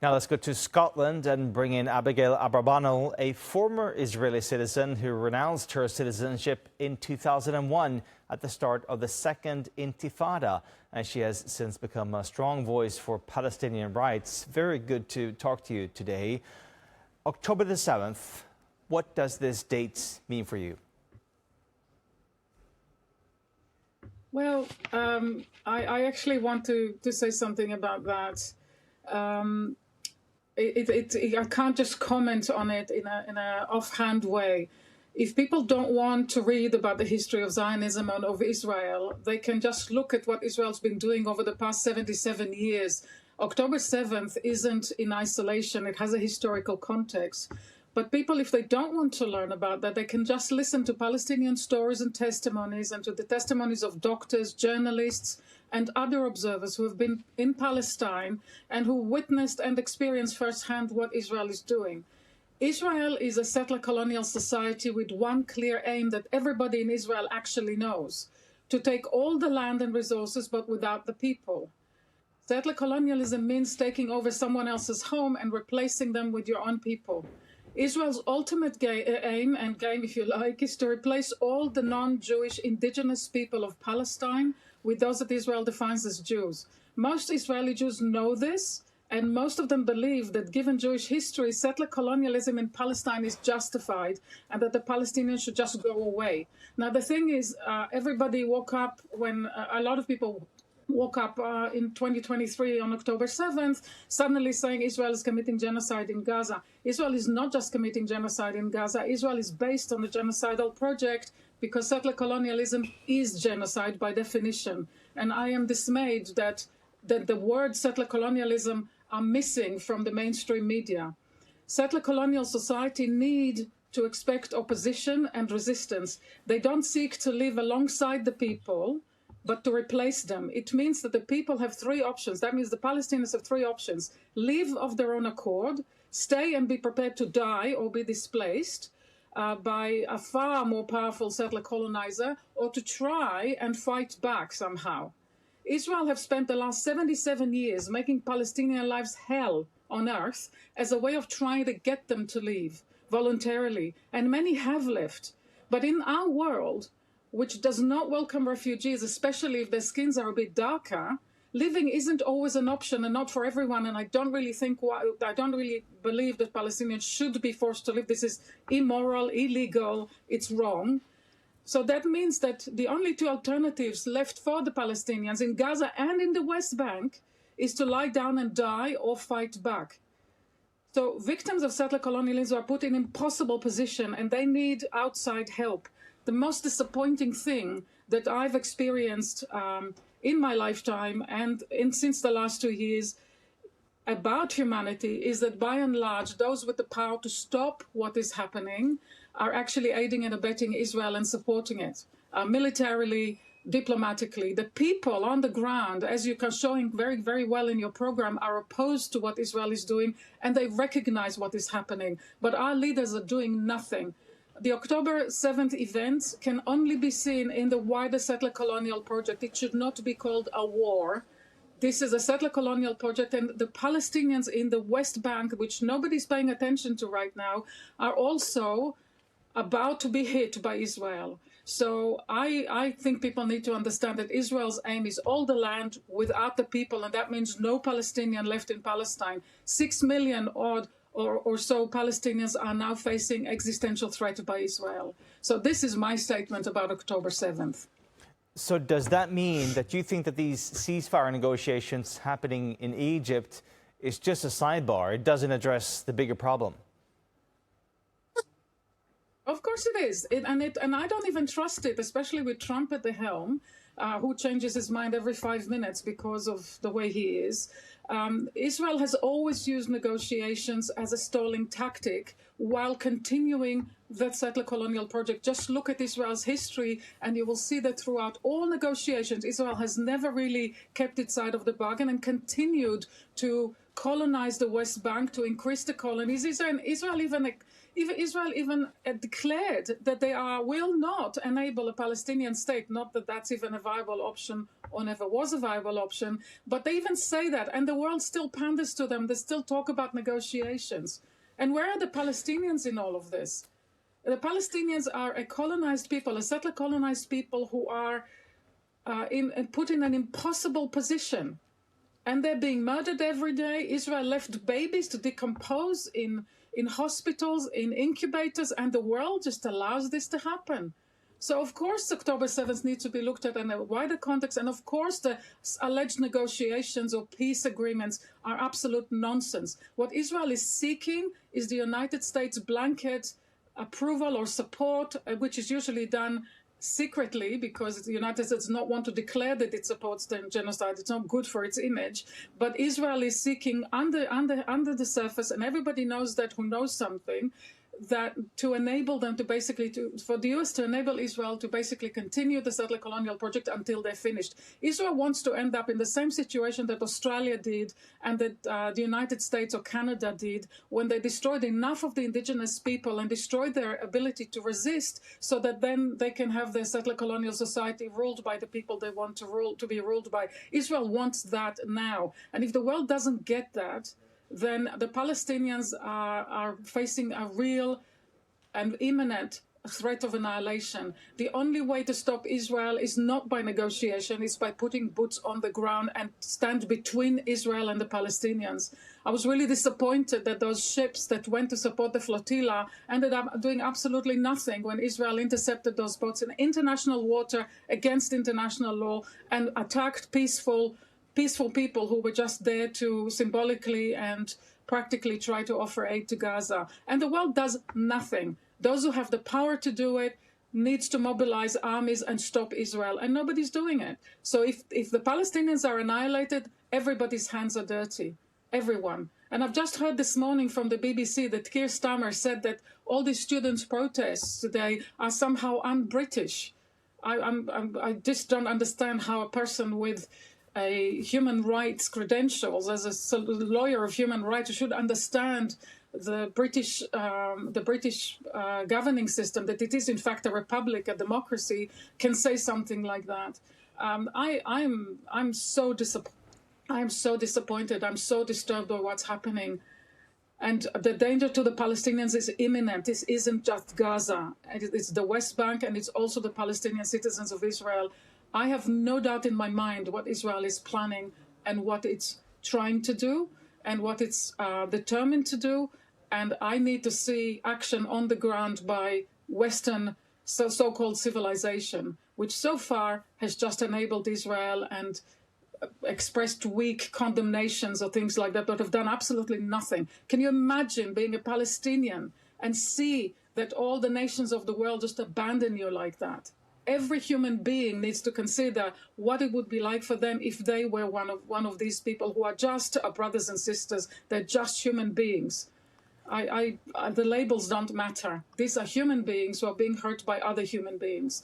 Now let's go to Scotland and bring in Abigail Abarbanel, a former Israeli citizen who renounced her citizenship in 2001 at the start of the Second Intifada. And she has since become a strong voice for Palestinian rights. Very good to talk to you today. October the 7th, what does this date mean for you? Well, I actually want to say something about that. I can't just comment on it in a offhand way. If people don't want to read about the history of Zionism and of Israel, they can just look at what Israel's been doing over the past 77 years. October 7th isn't in isolation. It has a historical context. But people, if they don't want to learn about that, they can just listen to Palestinian stories and testimonies and to the testimonies of doctors, journalists, and other observers who have been in Palestine and who witnessed and experienced firsthand what Israel is doing. Israel is a settler colonial society with one clear aim that everybody in Israel actually knows: to take all the land and resources, but without the people. Settler colonialism means taking over someone else's home and replacing them with your own people. Israel's ultimate aim and game, if you like, is to replace all the non-Jewish indigenous people of Palestine with those that Israel defines as Jews. Most Israeli Jews know this, and most of them believe that given Jewish history, settler colonialism in Palestine is justified and that the Palestinians should just go away. Now, the thing is, everybody woke up when a lot of people woke up in 2023 on October 7th, suddenly saying Israel is committing genocide in Gaza. Israel is not just committing genocide in Gaza. Israel is based on a genocidal project because settler colonialism is genocide by definition. And I am dismayed that the word settler colonialism are missing from the mainstream media. Settler colonial society need to expect opposition and resistance. They don't seek to live alongside the people, but to replace them. It means that the people have three options. That means the Palestinians have three options: live of their own accord, stay and be prepared to die or be displaced by a far more powerful settler colonizer, or to try and fight back somehow. Israel have spent the last 77 years making Palestinian lives hell on earth as a way of trying to get them to leave voluntarily, and many have left. But in our world, which does not welcome refugees, especially if their skins are a bit darker, living isn't always an option and not for everyone. And I don't really believe that Palestinians should be forced to live. This is immoral, illegal, it's wrong. So that means that the only two alternatives left for the Palestinians in Gaza and in the West Bank is to lie down and die or fight back. So victims of settler colonialism are put in an impossible position and they need outside help. The most disappointing thing that I've experienced in my lifetime and since the last 2 years about humanity is that by and large, those with the power to stop what is happening are actually aiding and abetting Israel and supporting it militarily, diplomatically. The people on the ground, as you are showing very, very well in your program, are opposed to what Israel is doing and they recognize what is happening. But our leaders are doing nothing. The October 7th event can only be seen in the wider settler colonial project. It should not be called a war. This is a settler colonial project, and the Palestinians in the West Bank, which nobody's paying attention to right now, are also about to be hit by Israel. So I think people need to understand that Israel's aim is all the land without the people, and that means no Palestinian left in Palestine. 6 million odd or so Palestinians are now facing existential threat by Israel. So this is my statement about October 7th. So does that mean that you think that these ceasefire negotiations happening in Egypt is just a sidebar? It doesn't address the bigger problem? Of course it is. And I don't even trust it, especially with Trump at the helm, who changes his mind every 5 minutes because of the way he is. Israel has always used negotiations as a stalling tactic while continuing that settler colonial project. Just look at Israel's history and you will see that throughout all negotiations, Israel has never really kept its side of the bargain and continued to colonize the West Bank, to increase the colonies. Israel even declared that they will not enable a Palestinian state. Not that that's even a viable option or never was a viable option, but they even say that, and the world still panders to them. They still talk about negotiations. And where are the Palestinians in all of this? The Palestinians are a colonized people, a settler colonized people who are put in an impossible position. And they're being murdered every day. Israel left babies to decompose in hospitals, in incubators, and the world just allows this to happen. So, of course, October 7th needs to be looked at in a wider context. And, of course, the alleged negotiations or peace agreements are absolute nonsense. What Israel is seeking is the United States blanket approval or support, which is usually done secretly, because the United States does not want to declare that it supports the genocide. It's not good for its image. But Israel is seeking under the surface, and everybody knows that who knows something, that to enable them to basically, for the US to enable Israel to basically continue the settler colonial project until they're finished. Israel wants to end up in the same situation that Australia did and that the United States or Canada did when they destroyed enough of the indigenous people and destroyed their ability to resist, so that then they can have their settler colonial society ruled by the people they want to be ruled by. Israel wants that now. And if the world doesn't get that, then the Palestinians are facing a real and imminent threat of annihilation. The only way to stop Israel is not by negotiation, it's by putting boots on the ground and stand between Israel and the Palestinians. I was really disappointed that those ships that went to support the flotilla ended up doing absolutely nothing when Israel intercepted those boats in international water against international law and attacked peaceful people who were just there to symbolically and practically try to offer aid to Gaza. And the world does nothing. Those who have the power to do it needs to mobilize armies and stop Israel, and nobody's doing it. So if the Palestinians are annihilated, everybody's hands are dirty. Everyone. And I've just heard this morning from the BBC that Keir Starmer said that all these students' protests today are somehow un-British. I just don't understand how a person with a human rights credentials as a lawyer of human rights should understand the British governing system, that it is in fact a republic, a democracy, can say something like that. I'm so disappointed. I'm so disturbed by what's happening. And the danger to the Palestinians is imminent. This isn't just Gaza. It's the West Bank, and it's also the Palestinian citizens of Israel. I have no doubt in my mind what Israel is planning and what it's trying to do and what it's determined to do. And I need to see action on the ground by Western so-called civilization, which so far has just enabled Israel and expressed weak condemnations or things like that have done absolutely nothing. Can you imagine being a Palestinian and see that all the nations of the world just abandon you like that? Every human being needs to consider what it would be like for them if they were one of these people who are just our brothers and sisters. They're just human beings. The labels don't matter. These are human beings who are being hurt by other human beings.